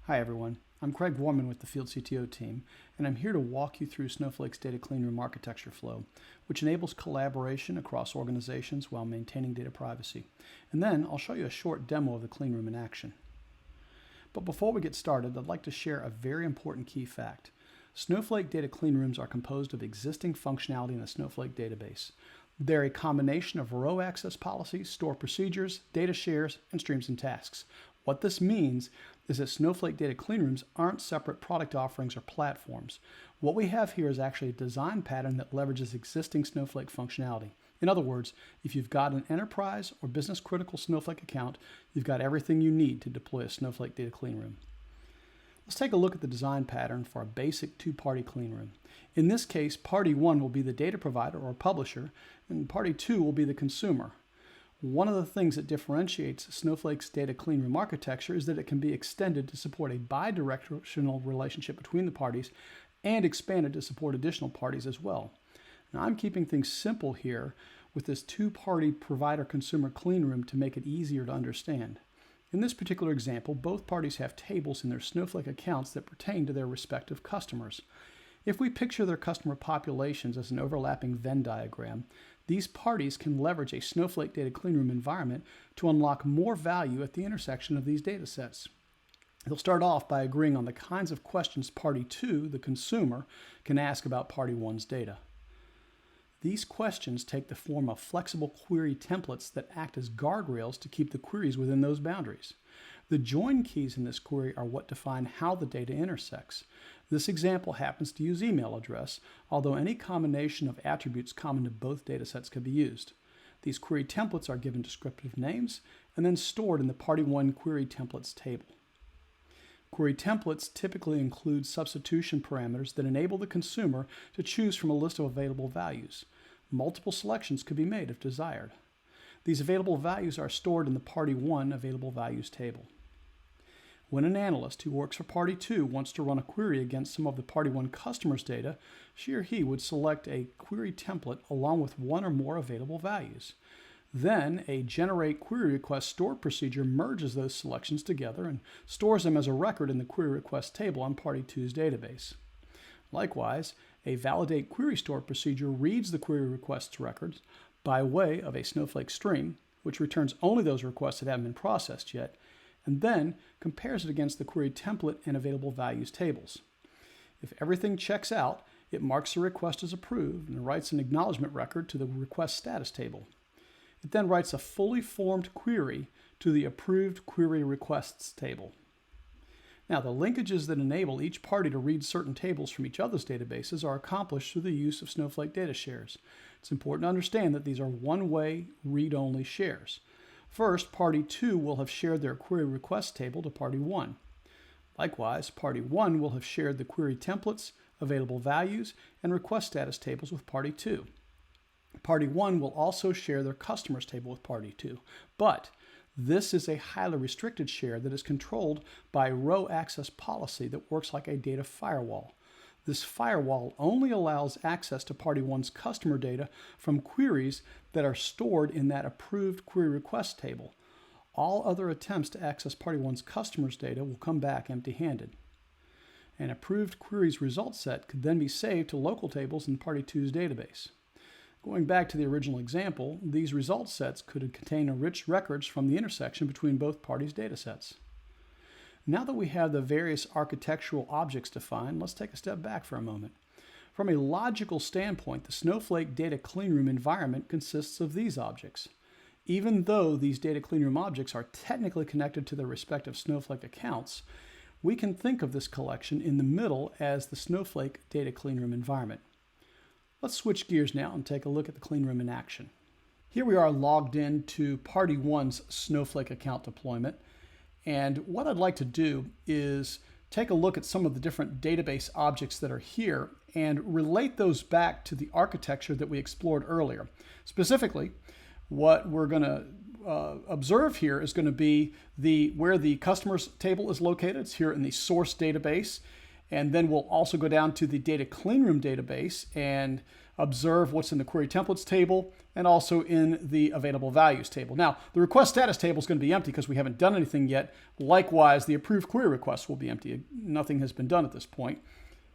Hi everyone, I'm Craig Warman with the Field CTO team, and I'm here to walk you through Snowflake's data cleanroom architecture flow, which enables collaboration across organizations while maintaining data privacy. And then I'll show you a short demo of the cleanroom in action. But before we get started, I'd like to share a very important key fact. Snowflake data cleanrooms are composed of existing functionality in the Snowflake database. They're a combination of row access policies, store procedures, data shares, and streams and tasks. What this means is that Snowflake data cleanrooms aren't separate product offerings or platforms. What we have here is actually a design pattern that leverages existing Snowflake functionality. In other words, if you've got an enterprise or business critical Snowflake account, you've got everything you need to deploy a Snowflake data cleanroom. Let's take a look at the design pattern for a basic two-party cleanroom. In this case, party 1 will be the data provider or publisher, and party 2 will be the consumer. One of the things that differentiates Snowflake's data cleanroom architecture is that it can be extended to support a bi-directional relationship between the parties and expanded to support additional parties as well. Now, I'm keeping things simple here with this two-party provider-consumer cleanroom to make it easier to understand. In this particular example, both parties have tables in their Snowflake accounts that pertain to their respective customers. If we picture their customer populations as an overlapping Venn diagram, these parties can leverage a Snowflake data cleanroom environment to unlock more value at the intersection of these data sets. They'll start off by agreeing on the kinds of questions party 2, the consumer, can ask about party 1's data. These questions take the form of flexible query templates that act as guardrails to keep the queries within those boundaries. The join keys in this query are what define how the data intersects. This example happens to use email address, although any combination of attributes common to both datasets can be used. These query templates are given descriptive names and then stored in the party 1 query templates table. Query templates typically include substitution parameters that enable the consumer to choose from a list of available values. Multiple selections could be made if desired. These available values are stored in the party 1 available values table. When an analyst who works for party 2 wants to run a query against some of the party 1 customer's data, she or he would select a query template along with one or more available values. Then a generate query request store procedure merges those selections together and stores them as a record in the query request table on party 2's database. Likewise, a validate query store procedure reads the query request's records by way of a Snowflake stream, which returns only those requests that haven't been processed yet, and then compares it against the query template and available values tables. If everything checks out, it marks the request as approved and writes an acknowledgement record to the request status table. It then writes a fully formed query to the approved query requests table. Now, the linkages that enable each party to read certain tables from each other's databases are accomplished through the use of Snowflake data shares. It's important to understand that these are one-way, read-only shares. First, party 2 will have shared their query request table to party 1. Likewise, party 1 will have shared the query templates, available values, and request status tables with party 2. Party 1 will also share their customers table with party 2, but this is a highly restricted share that is controlled by a row access policy that works like a data firewall. This firewall only allows access to party 1's customer data from queries that are stored in that approved query request table. All other attempts to access party 1's customer's data will come back empty-handed. An approved query's result set could then be saved to local tables in party 2's database. Going back to the original example, these result sets could contain enriched records from the intersection between both parties' datasets. Now that we have the various architectural objects defined, let's take a step back for a moment. From a logical standpoint, the Snowflake data cleanroom environment consists of these objects. Even though these data cleanroom objects are technically connected to their respective Snowflake accounts, we can think of this collection in the middle as the Snowflake data cleanroom environment. Let's switch gears now and take a look at the cleanroom in action. Here we are logged in to party 1's Snowflake account deployment. And what I'd like to do is take a look at some of the different database objects that are here and relate those back to the architecture that we explored earlier. Specifically, what we're going to observe here is going to be where the customers table is located. It's here in the source database. And then we'll also go down to the data cleanroom database and observe what's in the query templates table and also in the available values table. Now, the request status table is going to be empty because we haven't done anything yet. Likewise, the approved query requests will be empty. Nothing has been done at this point.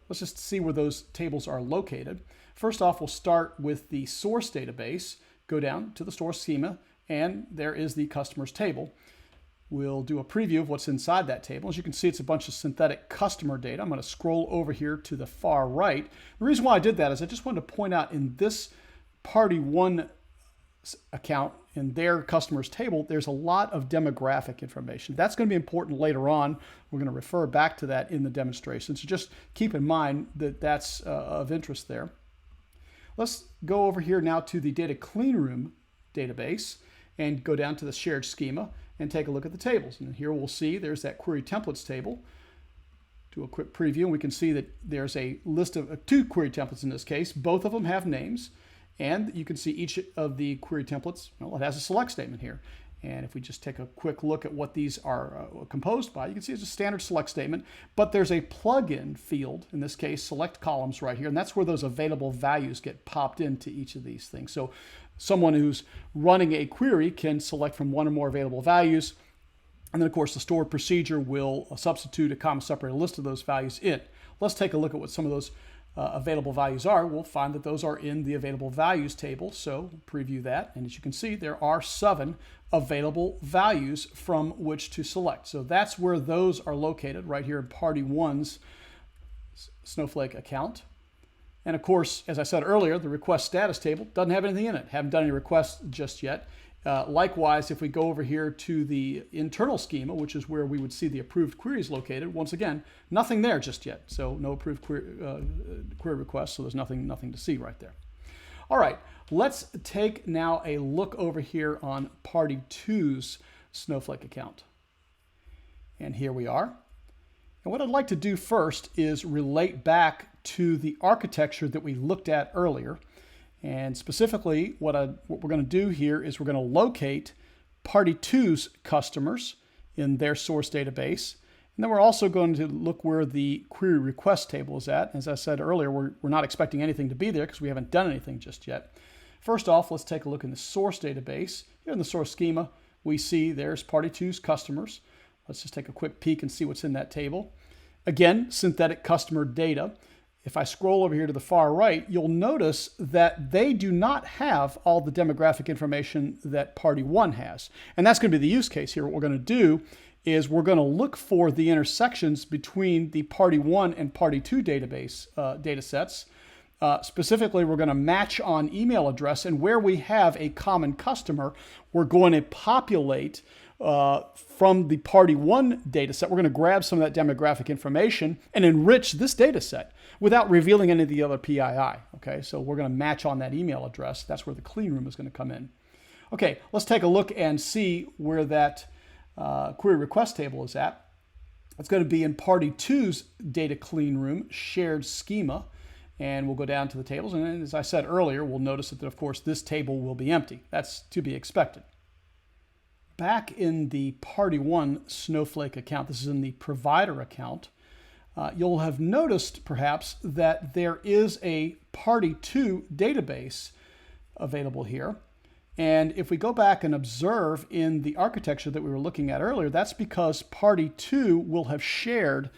Let's just see where those tables are located. First off, we'll start with the source database, go down to the source schema, and there is the customers table. We'll do a preview of what's inside that table. As you can see, it's a bunch of synthetic customer data. I'm going to scroll over here to the far right. The reason why I did that is I just wanted to point out in this Party 1 account, in their customers table, there's a lot of demographic information. That's going to be important later on. We're going to refer back to that in the demonstration. So just keep in mind that that's of interest there. Let's go over here now to the data clean room database and go down to the shared schema and take a look at the tables. And here we'll see there's that query templates table. Do a quick preview, and we can see that there's a list of 2 query templates in this case. Both of them have names, and you can see each of the query templates, well, it has a select statement here. And if we just take a quick look at what these are composed by, you can see it's a standard select statement, but there's a plugin field, in this case, select columns right here, and that's where those available values get popped into each of these things. So someone who's running a query can select from 1 or more available values, and then of course the stored procedure will substitute a comma separated list of those values in. Let's take a look at what some of those available values are. We'll find that those are in the available values table, so preview that, and as you can see there are 7 available values from which to select. So that's where those are located, right here in Party 1's Snowflake account. And of course, as I said earlier, the request status table doesn't have anything in it. Haven't done any requests just yet. Likewise, if we go over here to the internal schema, which is where we would see the approved queries located, once again, nothing there just yet. So no approved query requests, so there's nothing to see right there. All right, let's take now a look over here on Party 2's Snowflake account. And here we are. And what I'd like to do first is relate back to the architecture that we looked at earlier. And specifically, what we're going to do here is we're going to locate Party 2's customers in their source database. And then we're also going to look where the query request table is at. As I said earlier, we're not expecting anything to be there because we haven't done anything just yet. First off, let's take a look in the source database. Here in the source schema, we see there's Party 2's customers. Let's just take a quick peek and see what's in that table. Again, synthetic customer data. If I scroll over here to the far right, you'll notice that they do not have all the demographic information that Party 1 has. And that's going to be the use case here. What we're going to do is we're going to look for the intersections between the Party 1 and Party 2 database data sets. Specifically, we're going to match on email address, and where we have a common customer, we're going to populate from the Party 1 data set. We're going to grab some of that demographic information and enrich this data set without revealing any of the other PII. Okay, so we're going to match on that email address. That's where the clean room is going to come in. Okay, let's take a look and see where that query request table is at. It's going to be in Party 2's data clean room shared schema. And we'll go down to the tables. And as I said earlier, we'll notice that, of course, this table will be empty. That's to be expected. Back in the Party 1 Snowflake account, this is in the provider account, you'll have noticed perhaps that there is a Party 2 database available here. And if we go back and observe in the architecture that we were looking at earlier, that's because Party 2 will have shared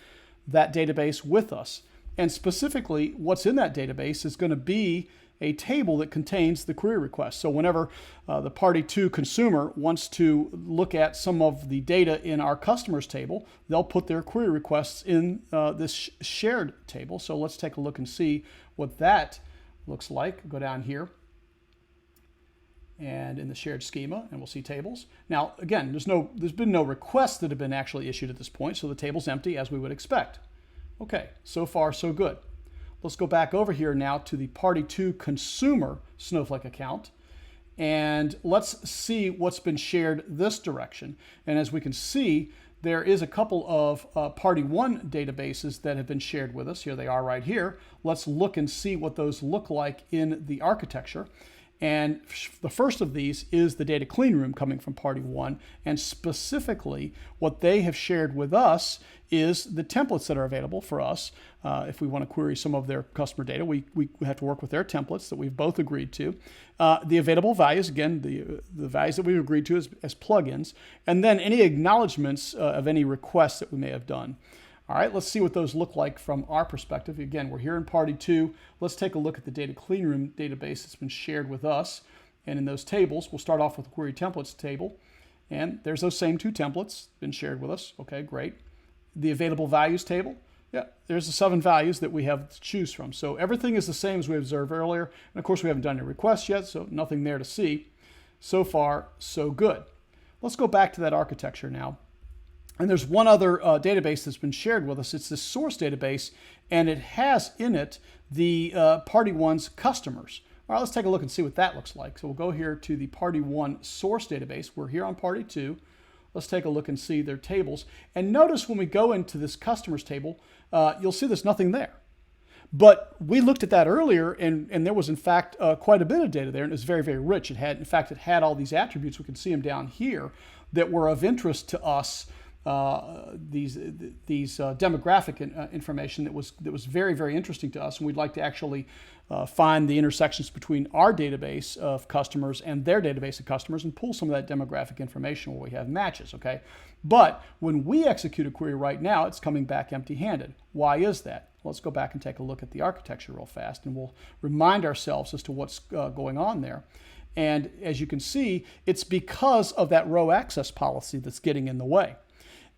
that database with us. And specifically, what's in that database is going to be a table that contains the query request. So whenever the Party 2 consumer wants to look at some of the data in our customers table, they'll put their query requests in this shared table. So let's take a look and see what that looks like. Go down here and in the shared schema, and we'll see tables. Now, again, there's been no requests that have been actually issued at this point, so the table's empty as we would expect. Okay, so far so good. Let's go back over here now to the Party 2 consumer Snowflake account, and let's see what's been shared this direction. And as we can see, there is a couple of Party 1 databases that have been shared with us. Here they are right here. Let's look and see what those look like in the architecture. And the first of these is the data clean room coming from party 1. And specifically, what they have shared with us is the templates that are available for us. If we want to query some of their customer data, we have to work with their templates that we've both agreed to. The available values, again, the values that we've agreed to as plugins, and then any acknowledgments of any requests that we may have done. All right, let's see what those look like from our perspective. Again, we're here in party 2. Let's take a look at the data clean room database that's been shared with us. And in those tables, we'll start off with the query templates table. And there's those same 2 templates been shared with us. Okay, great. The available values table. Yeah, there's the 7 values that we have to choose from. So everything is the same as we observed earlier. And of course, we haven't done any requests yet, so nothing there to see. So far, so good. Let's go back to that architecture now. And there's one other database that's been shared with us. It's the source database, and it has in it the party 1's customers. All right, let's take a look and see what that looks like. So we'll go here to the party 1 source database. We're here on party 2. Let's take a look and see their tables. And notice when we go into this customers table, you'll see there's nothing there. But we looked at that earlier, and there was, in fact, quite a bit of data there, and it was very, very rich. It had all these attributes. We can see them down here that were of interest to us. These demographic information that was very, very interesting to us, and we'd like to actually find the intersections between our database of customers and their database of customers and pull some of that demographic information where we have matches, okay? But when we execute a query right now, it's coming back empty-handed. Why is that? Let's go back and take a look at the architecture real fast, and we'll remind ourselves as to what's going on there. And as you can see, it's because of that row access policy that's getting in the way.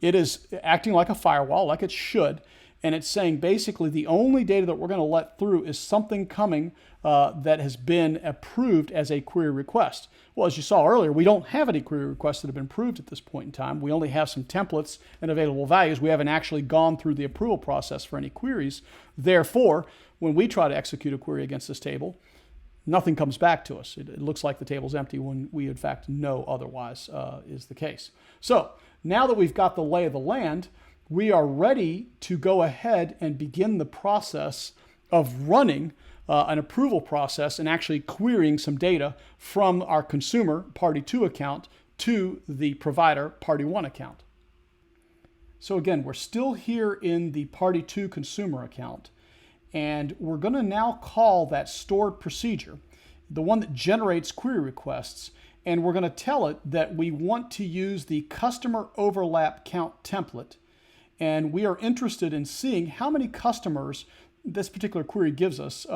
It is acting like a firewall, like it should, and it's saying basically the only data that we're going to let through is something coming that has been approved as a query request. Well, as you saw earlier, we don't have any query requests that have been approved at this point in time. We only have some templates and available values. We haven't actually gone through the approval process for any queries. Therefore, when we try to execute a query against this table, nothing comes back to us. It looks like the table's empty when we, in fact, know otherwise is the case. So now that we've got the lay of the land, we are ready to go ahead and begin the process of running an approval process and actually querying some data from our consumer party 2 account to the provider party 1 account. So again, we're still here in the party 2 consumer account, and we're going to now call that stored procedure, the one that generates query requests, and we're going to tell it that we want to use the customer overlap count template, and we are interested in seeing how many customers this particular query gives us,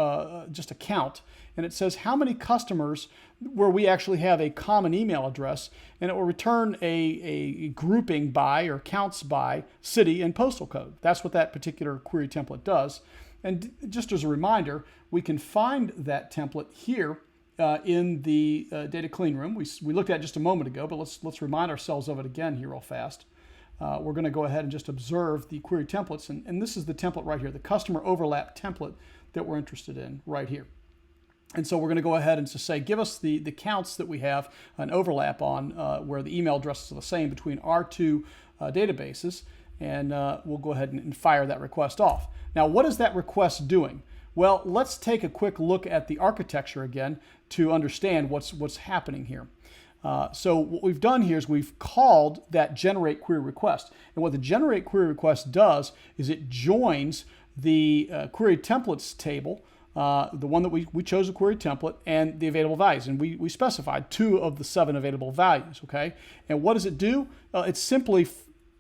just a count, and it says how many customers where we actually have a common email address, and it will return a grouping by or counts by city and postal code. That's what that particular query template does. And just as a reminder, we can find that template here in the data clean room. We looked at it just a moment ago, but let's remind ourselves of it again here real fast. We're going to go ahead and just observe the query templates, and this is the template right here, the customer overlap template that we're interested in right here. And so we're going to go ahead and just say, give us the counts that we have an overlap on where the email addresses are the same between our 2 databases, and we'll go ahead and fire that request off. Now, what is that request doing? Well, let's take a quick look at the architecture again to understand what's happening here. So what we've done here is we've called that generate query request. And what the generate query request does is it joins the query templates table, the one that we chose a query template, and the available values. And we specified 2 of the 7 available values, okay? And what does it do? It simply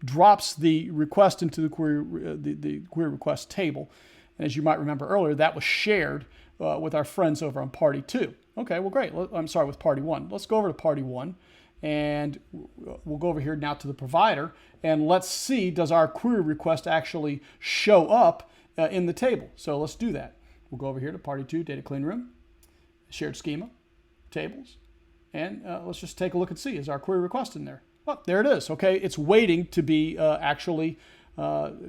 drops the request into the query request table. And as you might remember earlier, that was shared with our friends over on party 2. Okay, well, great. I'm sorry, with party 1. Let's go over to party 1, and we'll go over here now to the provider, and let's see, does our query request actually show up in the table? So let's do that. We'll go over here to party 2, data clean room, shared schema, tables, and let's just take a look and see, is our query request in there? Oh, there it is. Okay, it's waiting to be actually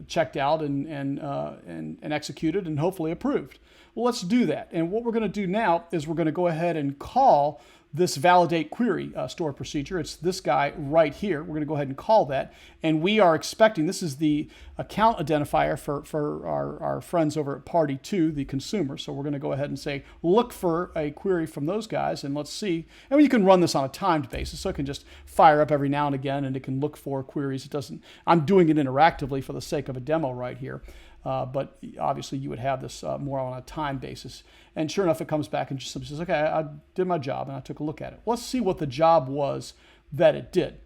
checked out and executed and hopefully approved. Well, let's do that. And what we're going to do now is we're going to go ahead and call this validate query stored procedure. It's this guy right here. We're going to go ahead and call that. And we are expecting, this is the account identifier for our friends over at party 2, the consumer. So we're going to go ahead and say, look for a query from those guys, and let's see. And you can run this on a timed basis, so it can just fire up every now and again, and it can look for queries. It doesn't, I'm doing it interactively for the sake of a demo right here. But obviously you would have this more on a time basis. And sure enough, it comes back and just simply says, okay, I did my job and I took a look at it. Let's see what the job was that it did.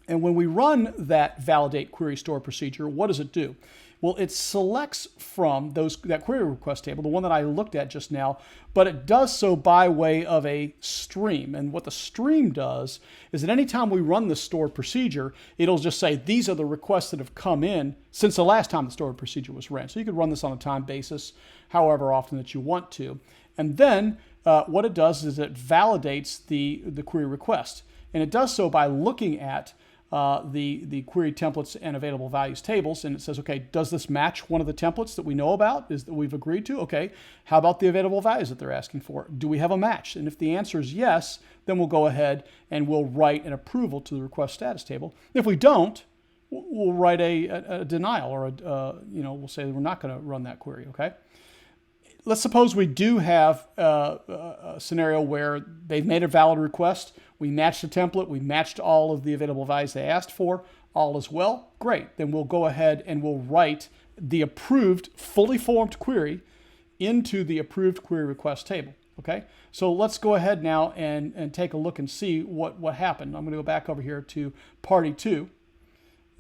And when we run that validate query store procedure, what does it do? Well, it selects from that query request table, the one that I looked at just now, but it does so by way of a stream. And what the stream does is that anytime we run the stored procedure, it'll just say, these are the requests that have come in since the last time the stored procedure was ran. So you could run this on a time basis, however often that you want to. And then what it does is it validates the query request. And it does so by looking at the query templates and available values tables, and it says, okay, does this match one of the templates that we know about, that we've agreed to? Okay, how about the available values that they're asking for? Do we have a match? And if the answer is yes, then we'll go ahead and we'll write an approval to the request status table. If we don't, we'll write a denial, or we'll say we're not going to run that query. Okay. Let's suppose we do have a scenario where they've made a valid request. We matched the template. We matched all of the available values they asked for. All is well. Great. Then we'll go ahead and we'll write the approved, fully formed query into the approved query request table. Okay. So let's go ahead now and take a look and see what happened. I'm going to go back over here to party 2.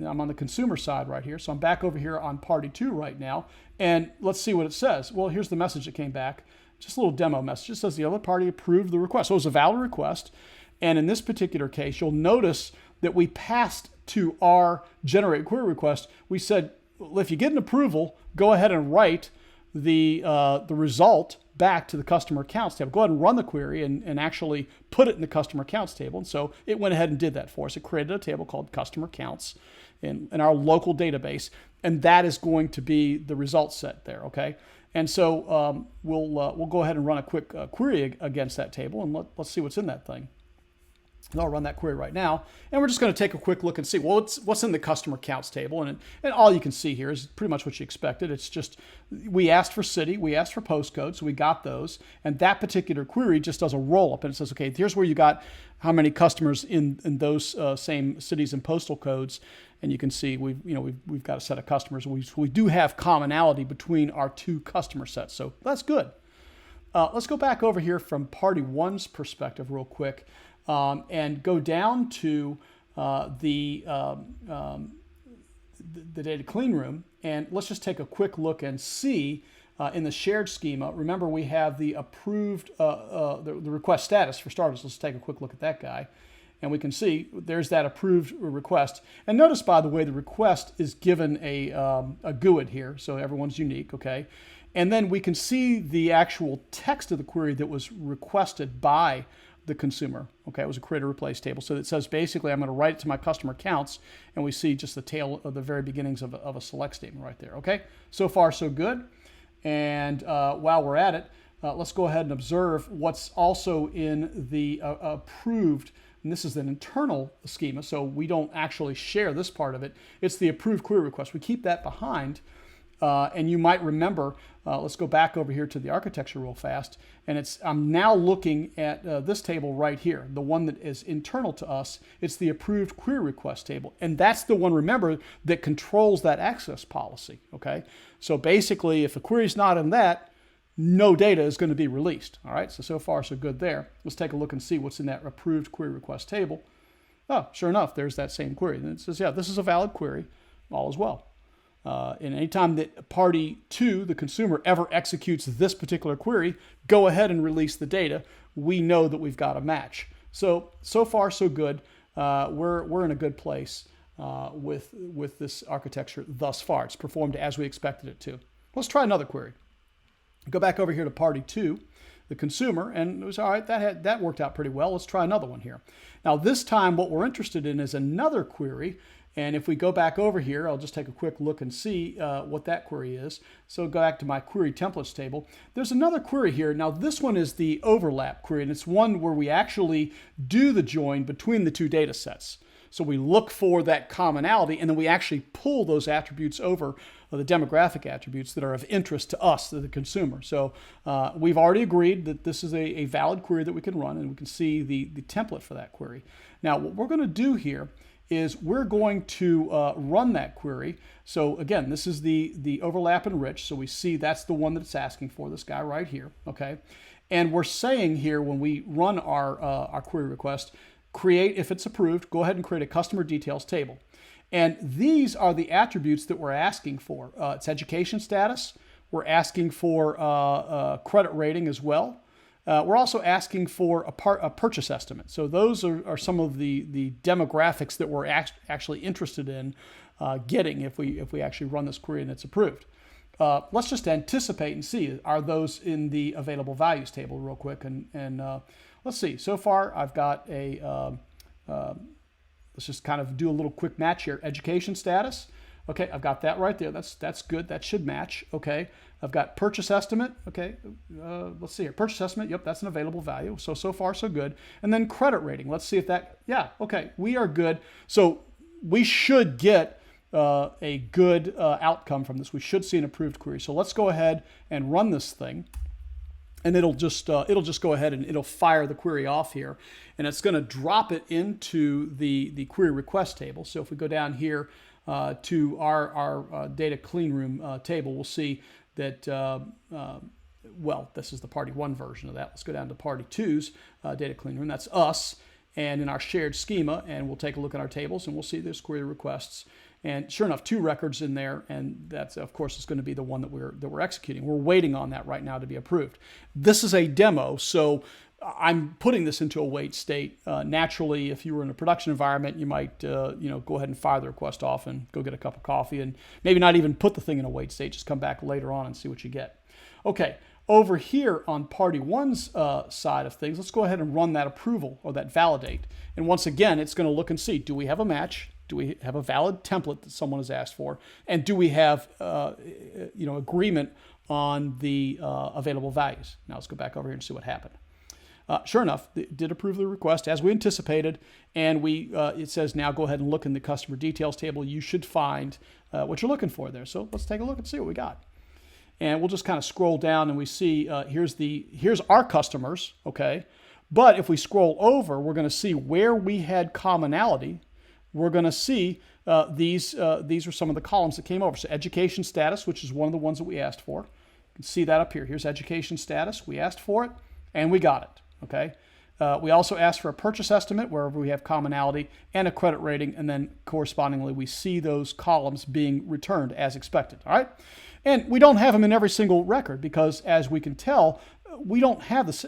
I'm on the consumer side right here. So I'm back over here on party 2 right now. And let's see what it says. Well, here's the message that came back. Just a little demo message. It says the other party approved the request. So it was a valid request. And in this particular case, you'll notice that we passed to our generate query request. We said, well, if you get an approval, go ahead and write the result back to the customer accounts table. Go ahead and run the query and actually put it in the customer accounts table. And so it went ahead and did that for us. It created a table called customer accounts in our local database. And that is going to be the result set there, okay? And so we'll go ahead and run a quick query against that table, and let's see what's in that thing. And I'll run that query right now, and we're just going to take a quick look and see, well, what's in the customer accounts table, and all you can see here is pretty much what you expected. It's just, we asked for city, we asked for postcode, so we got those, and that particular query just does a roll-up, and it says, okay, here's where you got how many customers in those same cities and postal codes, and you can see we've got a set of customers. We do have commonality between our two customer sets, so that's good. Let's go back over here from party 1's perspective real quick. And go down to the data clean room, and let's just take a quick look and see in the shared schema. Remember, we have the approved, the request status for starters. Let's take a quick look at that guy, and we can see there's that approved request. And notice, by the way, the request is given a GUID here, so everyone's unique, okay? And then we can see the actual text of the query that was requested by the consumer. Okay, it was a create or replace table. So it says basically I'm going to write it to my customer accounts, and we see just the tail of the very beginnings of a select statement right there. Okay, so far so good. And while we're at it, let's go ahead and observe what's also in the approved, and this is an internal schema, so we don't actually share this part of it. It's the approved query request. We keep that behind. And you might remember, let's go back over here to the architecture real fast, and I'm now looking at this table right here, the one that is internal to us. It's the approved query request table, and that's the one, remember, that controls that access policy, okay? So basically, if a query is not in that, no data is going to be released, all right? So far, so good there. Let's take a look and see what's in that approved query request table. Oh, sure enough, there's that same query. And it says, yeah, this is a valid query, all is well. And anytime that party 2, the consumer, ever executes this particular query, go ahead and release the data. We know that we've got a match. So far, so good. We're in a good place with this architecture thus far. It's performed as we expected it to. Let's try another query. Go back over here to party 2, the consumer, and it was all right. That worked out pretty well. Let's try another one here. Now this time, what we're interested in is another query. And if we go back over here, I'll just take a quick look and see what that query is. So go back to my query templates table. There's another query here. Now this one is the overlap query, and it's one where we actually do the join between the two data sets. So we look for that commonality, and then we actually pull those attributes over, the demographic attributes that are of interest to us, to the consumer. So we've already agreed that this is a valid query that we can run, and we can see the template for that query. Now what we're going to do here is we're going to run that query. So again, this is the overlap enrich. So we see that's the one that it's asking for, this guy right here, okay? And we're saying here when we run our query request, create, if it's approved, go ahead and create a customer details table. And these are the attributes that we're asking for. It's education status. We're asking for credit rating as well. We're also asking for a purchase estimate. So those are some of the demographics that we're actually interested in getting if we actually run this query and it's approved. Let's just anticipate and see, are those in the available values table real quick. And let's see, so far I've got let's just kind of do a little quick match here. Education status. Okay, I've got that right there. That's good. That should match. Okay, I've got purchase estimate. Okay, let's see here. Purchase estimate. Yep, that's an available value. So far so good. And then credit rating. Let's see if that. Yeah. Okay, we are good. So we should get a good outcome from this. We should see an approved query. So let's go ahead and run this thing. And it'll just go ahead and it'll fire the query off here, and it's going to drop it into the query request table. So if we go down here to our data clean room table, we'll see that well, this is the party 1 version of that. Let's go down to party 2's data clean room. That's us, and in our shared schema, and we'll take a look at our tables, and we'll see there's query requests. And sure enough, 2 records in there, and that's, of course, is going to be the one that we're executing. We're waiting on that right now to be approved. This is a demo, so I'm putting this into a wait state. Naturally, if you were in a production environment, you might go ahead and fire the request off and go get a cup of coffee, and maybe not even put the thing in a wait state. Just come back later on and see what you get. Okay, over here on party 1's side of things, let's go ahead and run that approval or that validate. And once again, it's going to look and see, do we have a match? Do we have a valid template that someone has asked for? And do we have agreement on the available values? Now let's go back over here and see what happened. Sure enough, it did approve the request as we anticipated, and it says now go ahead and look in the customer details table. You should find what you're looking for there. So let's take a look and see what we got. And we'll just kind of scroll down and we see here's our customers, okay? But if we scroll over, we're going to see where we had commonality. We're going to see these are some of the columns that came over. So education status, which is one of the ones that we asked for. You can see that up here. Here's education status. We asked for it, and we got it. Okay. We also asked for a purchase estimate wherever we have commonality and a credit rating, and then correspondingly we see those columns being returned as expected. All right. And we don't have them in every single record because, as we can tell, we don't have this,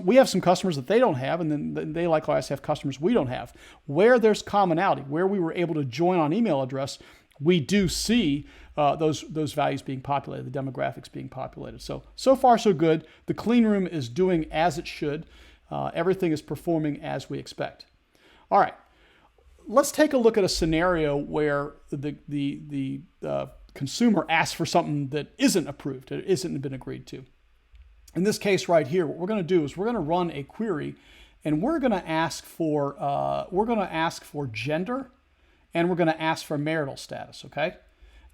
we have some customers that they don't have, and then they likewise have customers we don't have. Where there's commonality, where we were able to join on email address, we do see those values being populated, the demographics being populated. So far so good. The clean room is doing as it should. Everything is performing as we expect. All right, let's take a look at a scenario where the consumer asks for something that isn't approved, it isn't been agreed to. In this case right here, what we're going to do is we're going to run a query, and we're going to ask for gender, and we're going to ask for marital status. Okay.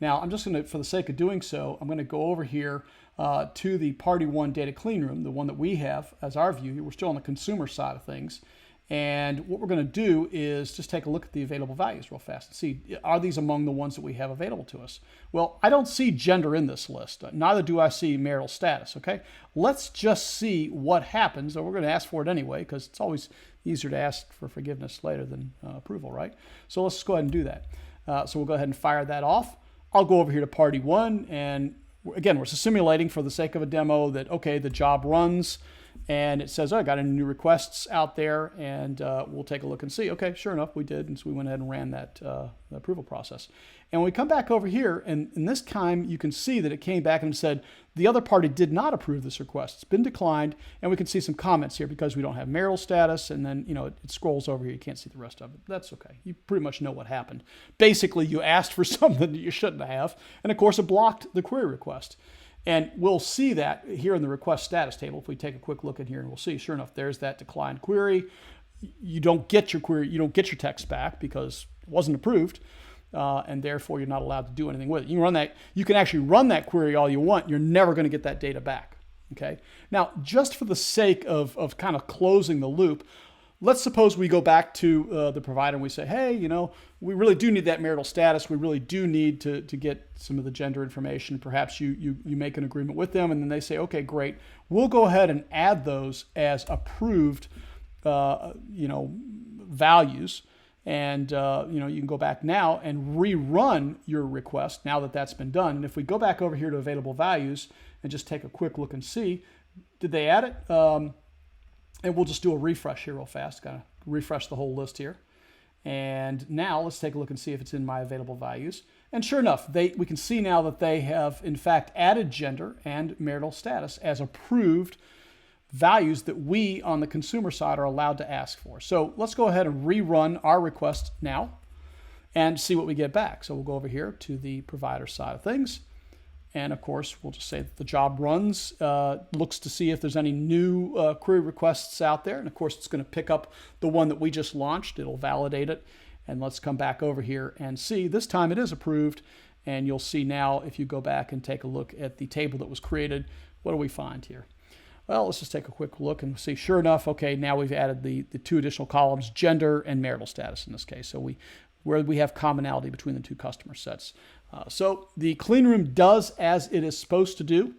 Now I'm just going to, for the sake of doing so, I'm going to go over here to the party 1 data clean room, the one that we have as our view. We're still on the consumer side of things. And what we're going to do is just take a look at the available values real fast and see, are these among the ones that we have available to us? Well, I don't see gender in this list. Neither do I see marital status, okay? Let's just see what happens. So we're going to ask for it anyway, because it's always easier to ask for forgiveness later than approval, right? So let's go ahead and do that. So we'll go ahead and fire that off. I'll go over here to party 1, and again, we're simulating for the sake of a demo that, okay, the job runs, and it says, oh, I got any new requests out there, and we'll take a look and see. Okay, sure enough, we did, and so we went ahead and ran that approval process. And when we come back over here, and this time you can see that it came back and said, the other party did not approve this request. It's been declined, and we can see some comments here because we don't have marital status, and then it scrolls over here. You can't see the rest of it. That's okay. You pretty much know what happened. Basically, you asked for something that you shouldn't have, and of course it blocked the query request. And we'll see that here in the request status table. If we take a quick look in here, and we'll see, sure enough, there's that declined query. You don't get your query, you don't get your text back because it wasn't approved, and therefore you're not allowed to do anything with it. You can run that. You can actually run that query all you want. You're never going to get that data back. Okay. Now, just for the sake of kind of closing the loop, let's suppose we go back to the provider and we say, hey, we really do need that marital status. We really do need to get some of the gender information. Perhaps you make an agreement with them, and then they say, okay, great. We'll go ahead and add those as approved, values. And, you can go back now and rerun your request now that that's been done. And if we go back over here to available values and just take a quick look and see, did they add it? And we'll just do a refresh here real fast. Got to refresh the whole list here. And now let's take a look and see if it's in my available values. And sure enough, we can see now that they have, in fact, added gender and marital status as approved values that we on the consumer side are allowed to ask for. So let's go ahead and rerun our request now and see what we get back. So we'll go over here to the provider side of things. And of course, we'll just say that the job runs, looks to see if there's any new query requests out there. And of course, it's going to pick up the one that we just launched. It'll validate it. And let's come back over here and see. This time it is approved. And you'll see now, if you go back and take a look at the table that was created, what do we find here? Well, let's just take a quick look and see. Sure enough, okay, now we've added the two additional columns, gender and marital status in this case. So where we have commonality between the two customer sets. So the clean room does as it is supposed to do.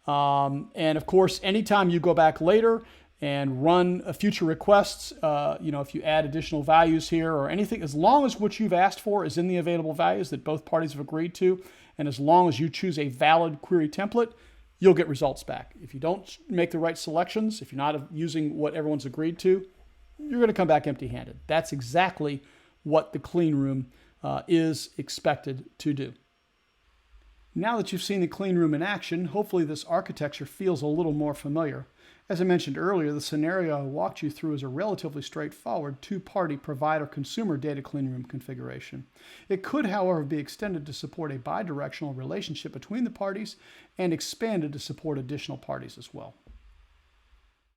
And of course, anytime you go back later and run future requests, if you add additional values here or anything, as long as what you've asked for is in the available values that both parties have agreed to, and as long as you choose a valid query template, you'll get results back. If you don't make the right selections, if you're not using what everyone's agreed to, you're going to come back empty-handed. That's exactly what the clean room is expected to do. Now that you've seen the clean room in action, hopefully this architecture feels a little more familiar. As I mentioned earlier, the scenario I walked you through is a relatively straightforward two-party provider-consumer data clean room configuration. It could, however, be extended to support a bidirectional relationship between the parties and expanded to support additional parties as well.